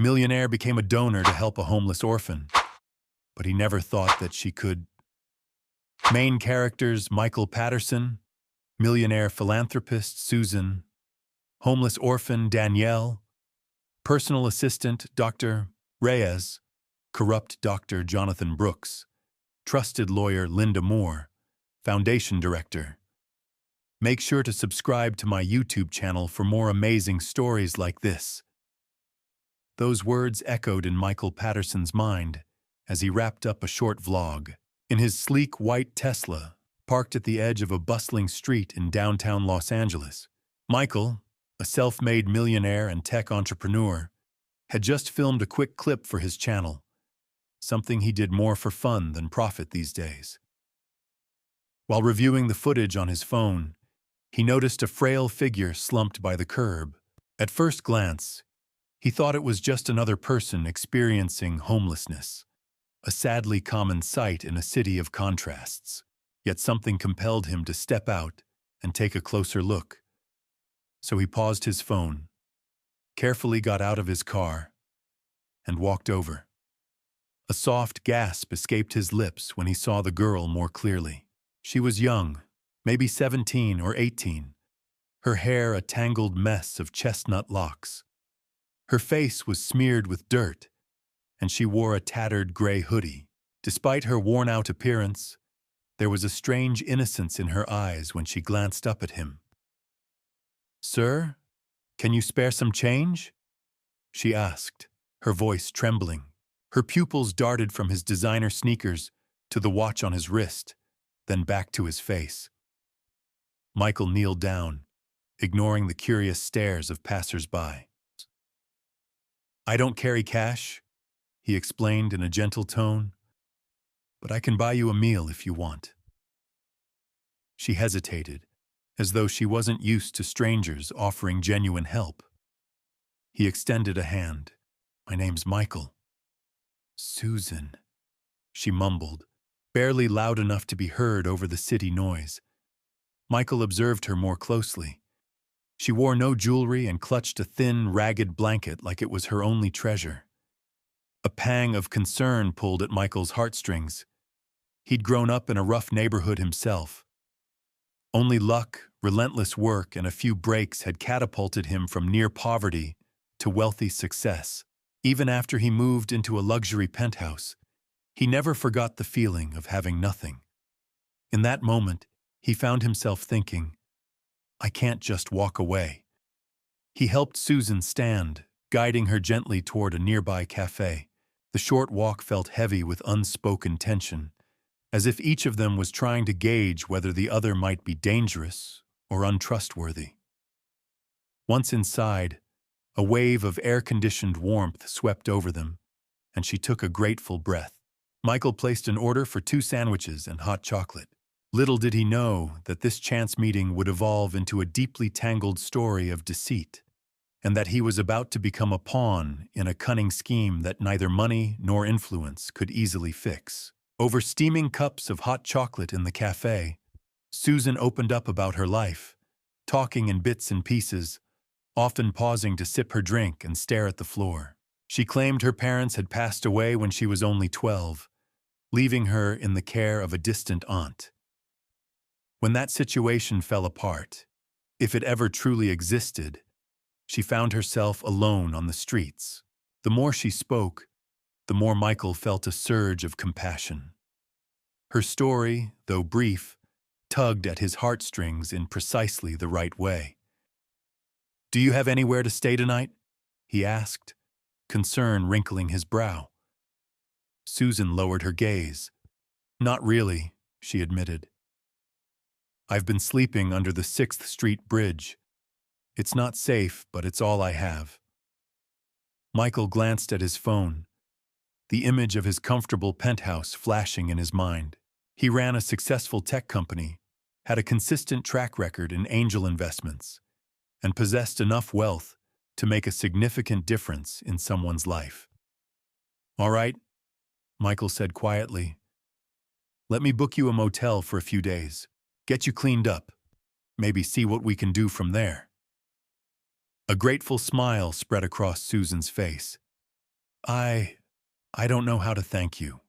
Millionaire became a donor to help a homeless orphan, but he never thought that she could. Main characters Michael Patterson, millionaire philanthropist Susan, homeless orphan Danielle, personal assistant Dr. Reyes, corrupt Dr. Jonathan Brooks, trusted lawyer Linda Moore, foundation director. Make sure to subscribe to my YouTube channel for more amazing stories like this. Those words echoed in Michael Patterson's mind as he wrapped up a short vlog. In his sleek white Tesla, parked at the edge of a bustling street in downtown Los Angeles, Michael, a self-made millionaire and tech entrepreneur, had just filmed a quick clip for his channel, something he did more for fun than profit these days. While reviewing the footage on his phone, he noticed a frail figure slumped by the curb. At first glance, he thought it was just another person experiencing homelessness, a sadly common sight in a city of contrasts. Yet something compelled him to step out and take a closer look. So he paused his phone, carefully got out of his car, and walked over. A soft gasp escaped his lips when he saw the girl more clearly. She was young, maybe 17 or 18, her hair a tangled mess of chestnut locks. Her face was smeared with dirt, and she wore a tattered gray hoodie. Despite her worn-out appearance, there was a strange innocence in her eyes when she glanced up at him. "Sir, can you spare some change?" she asked, her voice trembling. Her pupils darted from his designer sneakers to the watch on his wrist, then back to his face. Michael kneeled down, ignoring the curious stares of passers-by. "I don't carry cash," he explained in a gentle tone, "but I can buy you a meal if you want." She hesitated, as though she wasn't used to strangers offering genuine help. He extended a hand. "My name's Michael." "Susan," she mumbled, barely loud enough to be heard over the city noise. Michael observed her more closely. She wore no jewelry and clutched a thin, ragged blanket like it was her only treasure. A pang of concern pulled at Michael's heartstrings. He'd grown up in a rough neighborhood himself. Only luck, relentless work, and a few breaks had catapulted him from near poverty to wealthy success. Even after he moved into a luxury penthouse, he never forgot the feeling of having nothing. In that moment, he found himself thinking, "I can't just walk away." He helped Susan stand, guiding her gently toward a nearby cafe. The short walk felt heavy with unspoken tension, as if each of them was trying to gauge whether the other might be dangerous or untrustworthy. Once inside, a wave of air-conditioned warmth swept over them, and she took a grateful breath. Michael placed an order for 2 sandwiches and hot chocolate. Little did he know that this chance meeting would evolve into a deeply tangled story of deceit, and that he was about to become a pawn in a cunning scheme that neither money nor influence could easily fix. Over steaming cups of hot chocolate in the cafe, Susan opened up about her life, talking in bits and pieces, often pausing to sip her drink and stare at the floor. She claimed her parents had passed away when she was only 12, leaving her in the care of a distant aunt. When that situation fell apart, if it ever truly existed, she found herself alone on the streets. The more she spoke, the more Michael felt a surge of compassion. Her story, though brief, tugged at his heartstrings in precisely the right way. "Do you have anywhere to stay tonight?" he asked, concern wrinkling his brow. Susan lowered her gaze. "Not really," she admitted. "I've been sleeping under the 6th Street Bridge. It's not safe, but it's all I have." Michael glanced at his phone, the image of his comfortable penthouse flashing in his mind. He ran a successful tech company, had a consistent track record in angel investments, and possessed enough wealth to make a significant difference in someone's life. "All right," Michael said quietly. "Let me book you a motel for a few days, get you cleaned up, maybe see what we can do from there." A grateful smile spread across Susan's face. I don't know how to thank you.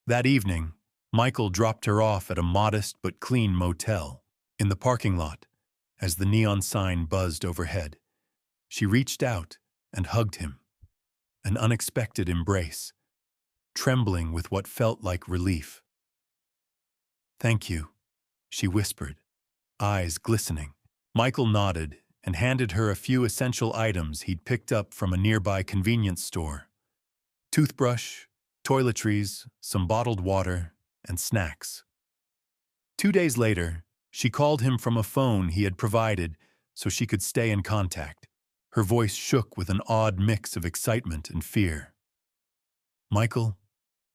That evening, Michael dropped her off at a modest but clean motel in the parking lot as the neon sign buzzed overhead. She reached out and hugged him, an unexpected embrace, trembling with what felt like relief. "Thank you," she whispered, eyes glistening. Michael nodded and handed her a few essential items he'd picked up from a nearby convenience store: toothbrush, toiletries, some bottled water, and snacks. 2 days later, she called him from a phone he had provided so she could stay in contact. Her voice shook with an odd mix of excitement and fear. "Michael,"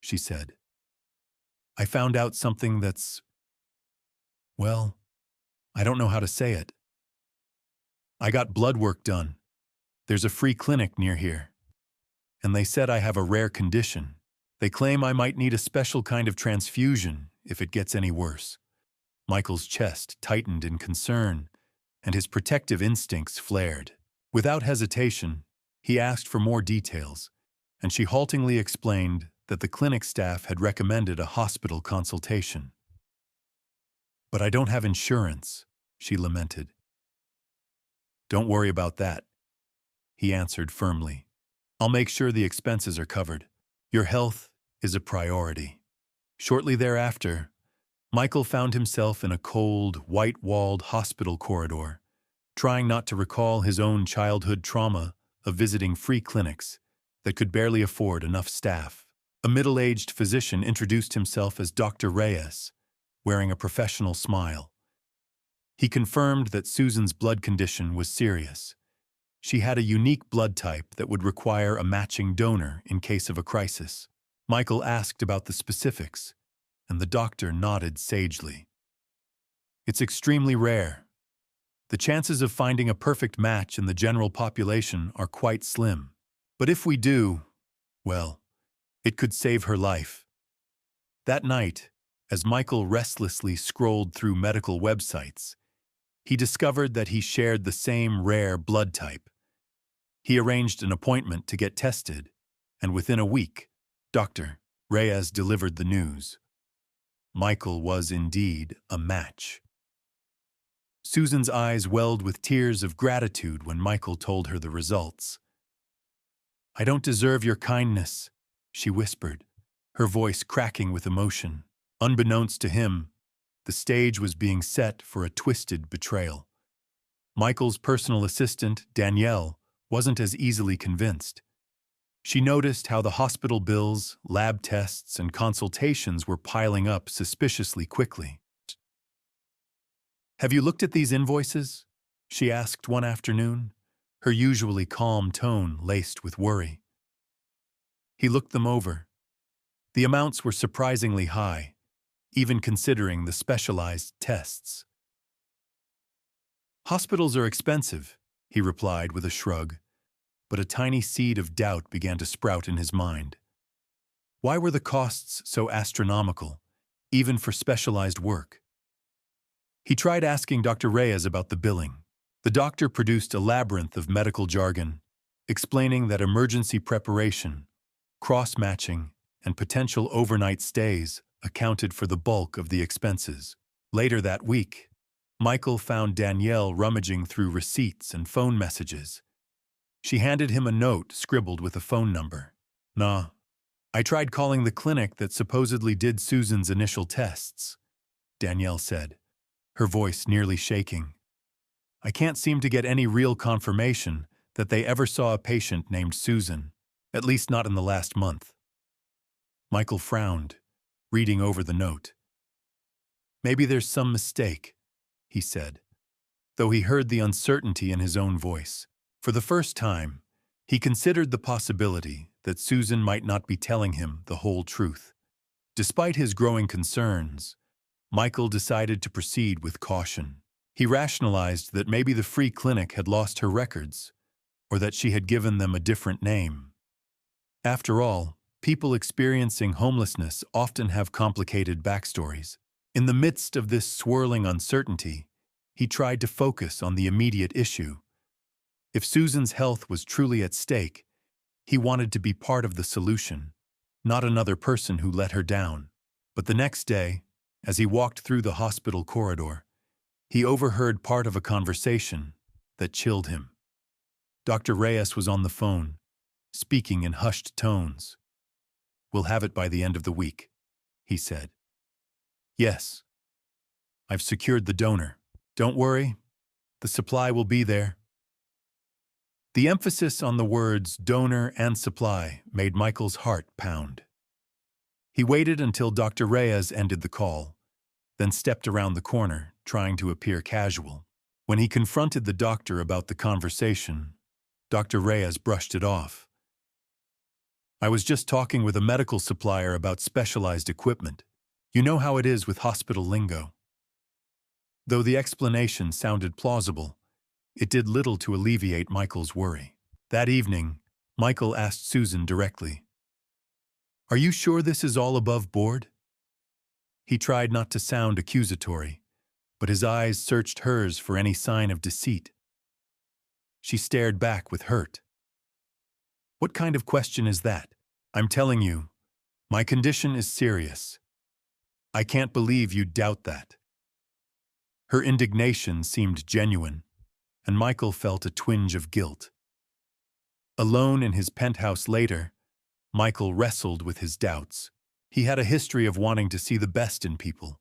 she said, "I found out something that's, well, I don't know how to say it. I got blood work done. There's a free clinic near here. And they said I have a rare condition. They claim I might need a special kind of transfusion if it gets any worse." Michael's chest tightened in concern, and his protective instincts flared. Without hesitation, he asked for more details, and she haltingly explained that the clinic staff had recommended a hospital consultation. "But I don't have insurance," she lamented. "Don't worry about that," he answered firmly. "I'll make sure the expenses are covered. Your health is a priority." Shortly thereafter, Michael found himself in a cold, white-walled hospital corridor, trying not to recall his own childhood trauma of visiting free clinics that could barely afford enough staff. A middle-aged physician introduced himself as Dr. Reyes, wearing a professional smile. He confirmed that Susan's blood condition was serious. She had a unique blood type that would require a matching donor in case of a crisis. Michael asked about the specifics, and the doctor nodded sagely. "It's extremely rare. The chances of finding a perfect match in the general population are quite slim. But if we do, well, it could save her life." That night, as Michael restlessly scrolled through medical websites, he discovered that he shared the same rare blood type. He arranged an appointment to get tested, and within a week, Dr. Reyes delivered the news. Michael was indeed a match. Susan's eyes welled with tears of gratitude when Michael told her the results. "I don't deserve your kindness," she whispered, her voice cracking with emotion. Unbeknownst to him, the stage was being set for a twisted betrayal. Michael's personal assistant, Danielle, wasn't as easily convinced. She noticed how the hospital bills, lab tests, and consultations were piling up suspiciously quickly. "Have you looked at these invoices?" she asked one afternoon, her usually calm tone laced with worry. He looked them over. The amounts were surprisingly high, even considering the specialized tests. "Hospitals are expensive," he replied with a shrug, but a tiny seed of doubt began to sprout in his mind. Why were the costs so astronomical, even for specialized work? He tried asking Dr. Reyes about the billing. The doctor produced a labyrinth of medical jargon, explaining that emergency preparation, cross-matching, and potential overnight stays accounted for the bulk of the expenses. Later that week, Michael found Danielle rummaging through receipts and phone messages. She handed him a note scribbled with a phone number. "Nah, I tried calling the clinic that supposedly did Susan's initial tests," Danielle said, her voice nearly shaking. "I can't seem to get any real confirmation that they ever saw a patient named Susan, at least not in the last month." Michael frowned, reading over the note. "Maybe there's some mistake," he said, though he heard the uncertainty in his own voice. For the first time, he considered the possibility that Susan might not be telling him the whole truth. Despite his growing concerns, Michael decided to proceed with caution. He rationalized that maybe the free clinic had lost her records, or that she had given them a different name. After all, people experiencing homelessness often have complicated backstories. In the midst of this swirling uncertainty, he tried to focus on the immediate issue. If Susan's health was truly at stake, He wanted to be part of the solution, not another person who let her down. But the next day, as he walked through the hospital corridor, he overheard part of a conversation that chilled him. Dr. Reyes was on the phone, speaking in hushed tones. "We'll have it by the end of the week," he said. "Yes. I've secured the donor. Don't worry, the supply will be there." The emphasis on the words donor and supply made Michael's heart pound. He waited until Dr. Reyes ended the call, then stepped around the corner, trying to appear casual. When he confronted the doctor about the conversation, Dr. Reyes brushed it off. "I was just talking with a medical supplier about specialized equipment. You know how it is with hospital lingo." Though the explanation sounded plausible, it did little to alleviate Michael's worry. That evening, Michael asked Susan directly, "Are you sure this is all above board?" He tried not to sound accusatory, but his eyes searched hers for any sign of deceit. She stared back with hurt. "What kind of question is that? I'm telling you, my condition is serious. I can't believe you doubt that." Her indignation seemed genuine, and Michael felt a twinge of guilt. Alone in his penthouse later, Michael wrestled with his doubts. He had a history of wanting to see the best in people.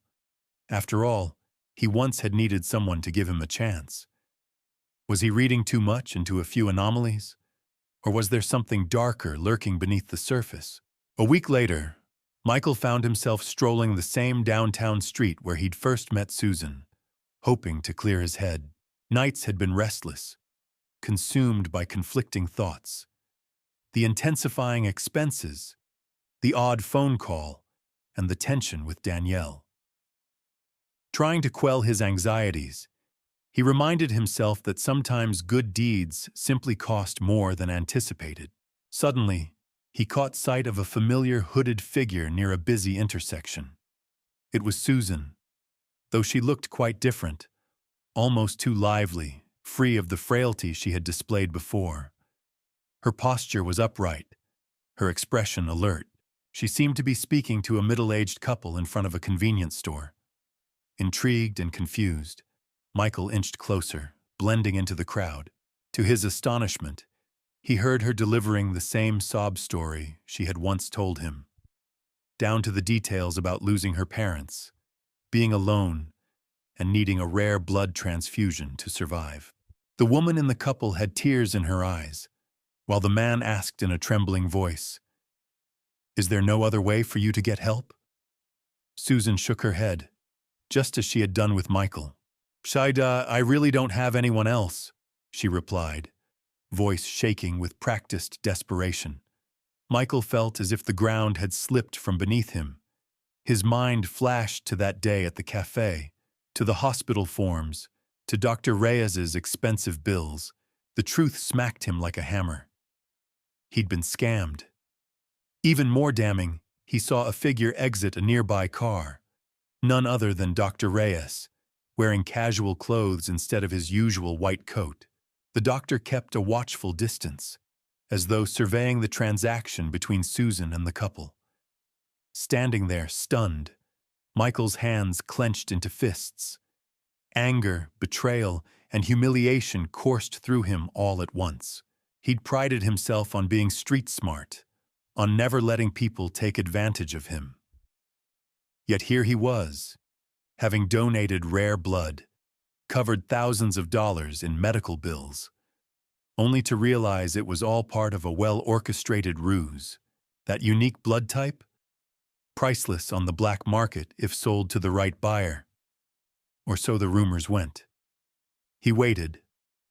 After all, he once had needed someone to give him a chance. Was he reading too much into a few anomalies? Or was there something darker lurking beneath the surface? A week later, Michael found himself strolling the same downtown street where he'd first met Susan, hoping to clear his head. Nights had been restless, consumed by conflicting thoughts. The intensifying expenses, the odd phone call, and the tension with Danielle. Trying to quell his anxieties, he reminded himself that sometimes good deeds simply cost more than anticipated. Suddenly, he caught sight of a familiar hooded figure near a busy intersection. It was Susan, though she looked quite different, almost too lively, free of the frailty she had displayed before. Her posture was upright, her expression alert. She seemed to be speaking to a middle-aged couple in front of a convenience store. Intrigued and confused, Michael inched closer, blending into the crowd. To his astonishment, he heard her delivering the same sob story she had once told him, down to the details about losing her parents, being alone, and needing a rare blood transfusion to survive. The woman in the couple had tears in her eyes, while the man asked in a trembling voice, "Is there no other way for you to get help?" Susan shook her head, just as she had done with Michael. "Shaida, I really don't have anyone else," she replied, voice shaking with practiced desperation. Michael felt as if the ground had slipped from beneath him. His mind flashed to that day at the cafe, to the hospital forms, to Dr. Reyes's expensive bills. The truth smacked him like a hammer. He'd been scammed. Even more damning, he saw a figure exit a nearby car, none other than Dr. Reyes, wearing casual clothes instead of his usual white coat. The doctor kept a watchful distance, as though surveying the transaction between Susan and the couple. Standing there, stunned, Michael's hands clenched into fists. Anger, betrayal, and humiliation coursed through him all at once. He'd prided himself on being street smart, on never letting people take advantage of him. Yet here he was, having donated rare blood, covered thousands of dollars in medical bills, only to realize it was all part of a well-orchestrated ruse. That unique blood type? Priceless on the black market if sold to the right buyer. Or so the rumors went. He waited,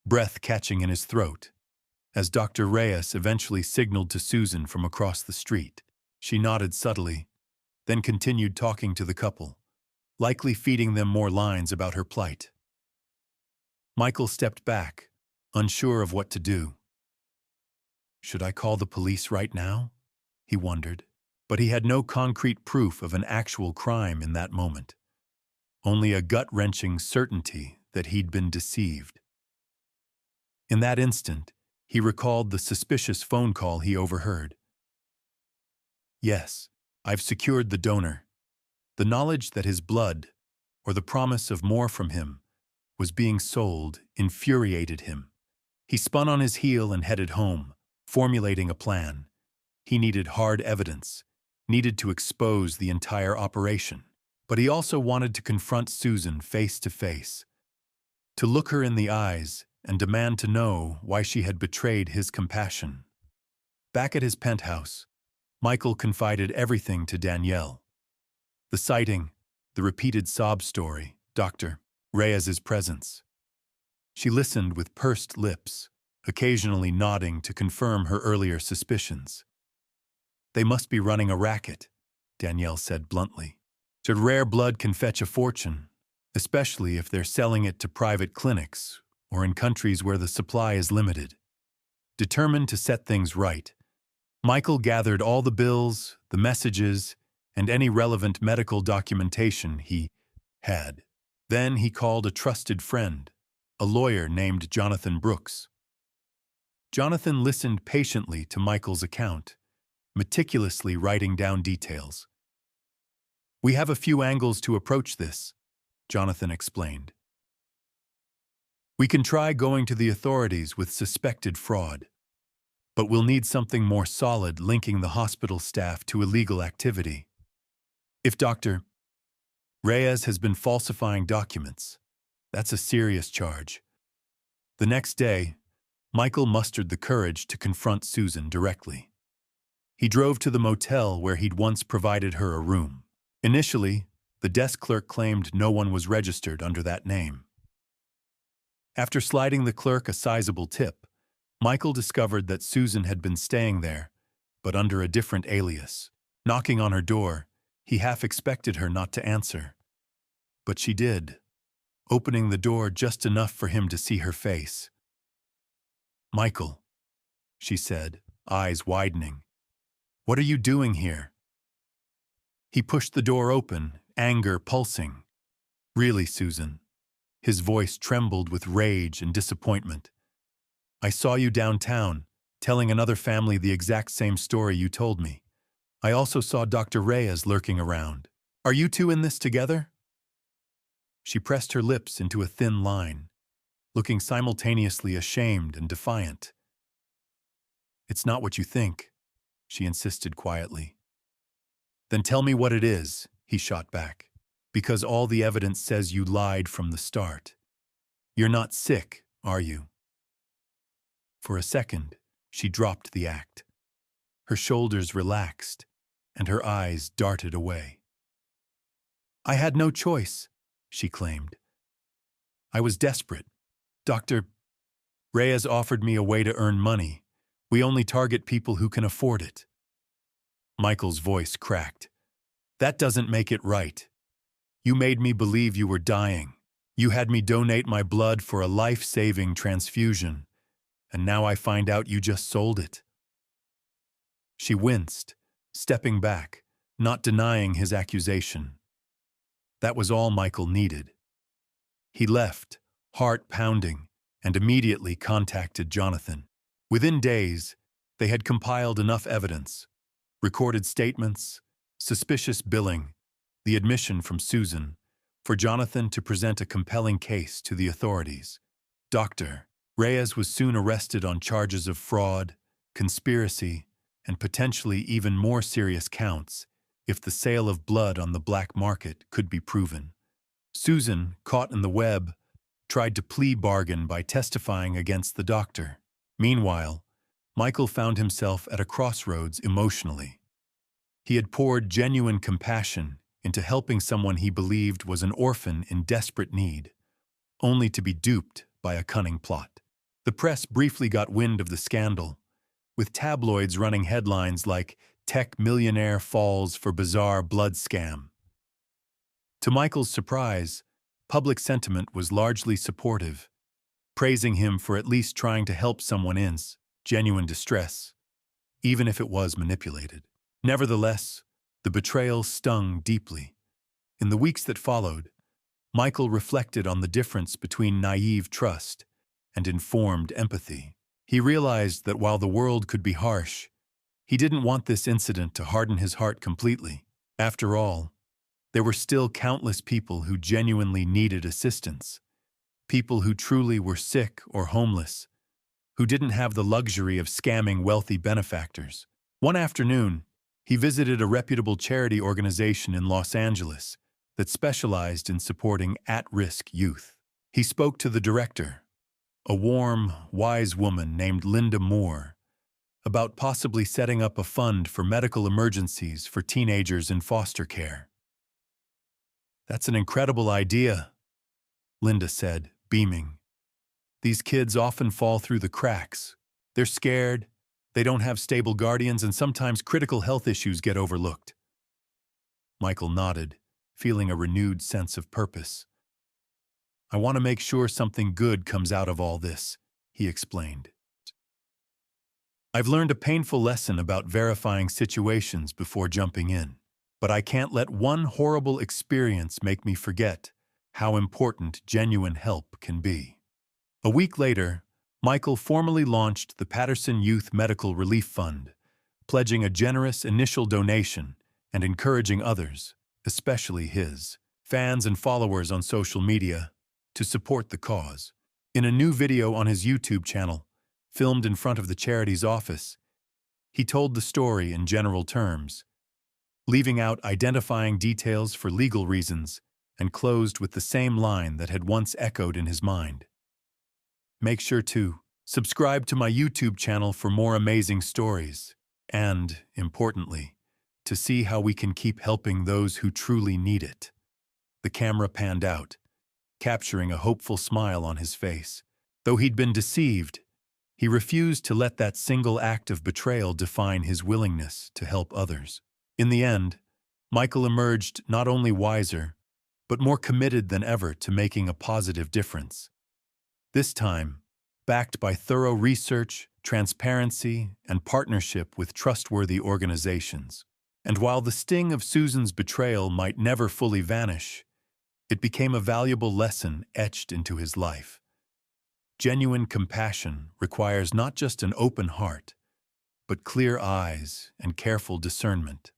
breath catching in his throat, as Dr. Reyes eventually signaled to Susan from across the street. She nodded subtly, then continued talking to the couple, likely feeding them more lines about her plight. Michael stepped back, unsure of what to do. Should I call the police right now? He wondered, but he had no concrete proof of an actual crime in that moment. Only a gut-wrenching certainty that he'd been deceived. In that instant, He recalled the suspicious phone call he overheard. Yes, I've secured the donor. The knowledge that his blood, or the promise of more from him, was being sold infuriated him. He spun on his heel and headed home, formulating a plan. He needed hard evidence, needed to expose the entire operation. But he also wanted to confront Susan face to face, to look her in the eyes and demand to know why she had betrayed his compassion. Back at his penthouse, Michael confided everything to Danielle. The sighting, the repeated sob story, Dr. Reyes's presence. She listened with pursed lips, occasionally nodding to confirm her earlier suspicions. They must be running a racket, Danielle said bluntly. So rare blood can fetch a fortune, especially if they're selling it to private clinics or in countries where the supply is limited. Determined to set things right, Michael gathered all the bills, the messages, and any relevant medical documentation he had. Then he called a trusted friend, a lawyer named Jonathan Brooks. Jonathan listened patiently to Michael's account, meticulously writing down details. We have a few angles to approach this, Jonathan explained. We can try going to the authorities with suspected fraud, but we'll need something more solid linking the hospital staff to illegal activity. If Dr. Reyes has been falsifying documents, that's a serious charge. The next day, Michael mustered the courage to confront Susan directly. He drove to the motel where he'd once provided her a room. Initially, the desk clerk claimed no one was registered under that name. After sliding the clerk a sizable tip, Michael discovered that Susan had been staying there, but under a different alias. Knocking on her door, he half expected her not to answer. But she did, opening the door just enough for him to see her face. Michael, she said, eyes widening. What are you doing here? He pushed the door open, anger pulsing. Really, Susan? His voice trembled with rage and disappointment. I saw you downtown, telling another family the exact same story you told me. I also saw Dr. Reyes lurking around. Are you two in this together? She pressed her lips into a thin line, looking simultaneously ashamed and defiant. It's not what you think, she insisted quietly. Then tell me what it is, he shot back, because all the evidence says you lied from the start. You're not sick, are you? For a second, she dropped the act. Her shoulders relaxed, and her eyes darted away. I had no choice, she claimed. I was desperate. Dr. Reyes offered me a way to earn money. We only target people who can afford it. Michael's voice cracked. That doesn't make it right. You made me believe you were dying. You had me donate my blood for a life-saving transfusion, and now I find out you just sold it. She winced, stepping back, not denying his accusation. That was all Michael needed. He left, heart pounding, and immediately contacted Jonathan. Within days, they had compiled enough evidence, recorded statements, suspicious billing, the admission from Susan, for Jonathan to present a compelling case to the authorities. Dr. Reyes was soon arrested on charges of fraud, conspiracy, and potentially even more serious counts if the sale of blood on the black market could be proven. Susan, caught in the web, tried to plea bargain by testifying against the doctor. Meanwhile, Michael found himself at a crossroads emotionally. He had poured genuine compassion into helping someone he believed was an orphan in desperate need, only to be duped by a cunning plot. The press briefly got wind of the scandal, with tabloids running headlines like "Tech Millionaire Falls for Bizarre Blood Scam." To Michael's surprise, public sentiment was largely supportive, praising him for at least trying to help someone in genuine distress, even if it was manipulated. Nevertheless, the betrayal stung deeply. In the weeks that followed, Michael reflected on the difference between naive trust and informed empathy. He realized that while the world could be harsh, he didn't want this incident to harden his heart completely. After all, there were still countless people who genuinely needed assistance, people who truly were sick or homeless, who didn't have the luxury of scamming wealthy benefactors. One afternoon, he visited a reputable charity organization in Los Angeles that specialized in supporting at-risk youth. He spoke to the director, a warm, wise woman named Linda Moore, about possibly setting up a fund for medical emergencies for teenagers in foster care. "That's an incredible idea," Linda said, beaming. "These kids often fall through the cracks. They're scared, they don't have stable guardians, and sometimes critical health issues get overlooked." Michael nodded, feeling a renewed sense of purpose. "I want to make sure something good comes out of all this," he explained. "I've learned a painful lesson about verifying situations before jumping in, but I can't let one horrible experience make me forget how important genuine help can be." A week later, Michael formally launched the Patterson Youth Medical Relief Fund, pledging a generous initial donation and encouraging others, especially his fans and followers on social media, to support the cause. In a new video on his YouTube channel, filmed in front of the charity's office, he told the story in general terms, leaving out identifying details for legal reasons, and closed with the same line that had once echoed in his mind. "Make sure to subscribe to my YouTube channel for more amazing stories, and, importantly, to see how we can keep helping those who truly need it." The camera panned out, capturing a hopeful smile on his face. Though he'd been deceived, he refused to let that single act of betrayal define his willingness to help others. In the end, Michael emerged not only wiser, but more committed than ever to making a positive difference. This time, backed by thorough research, transparency, and partnership with trustworthy organizations. And while the sting of Susan's betrayal might never fully vanish, it became a valuable lesson etched into his life. Genuine compassion requires not just an open heart, but clear eyes and careful discernment.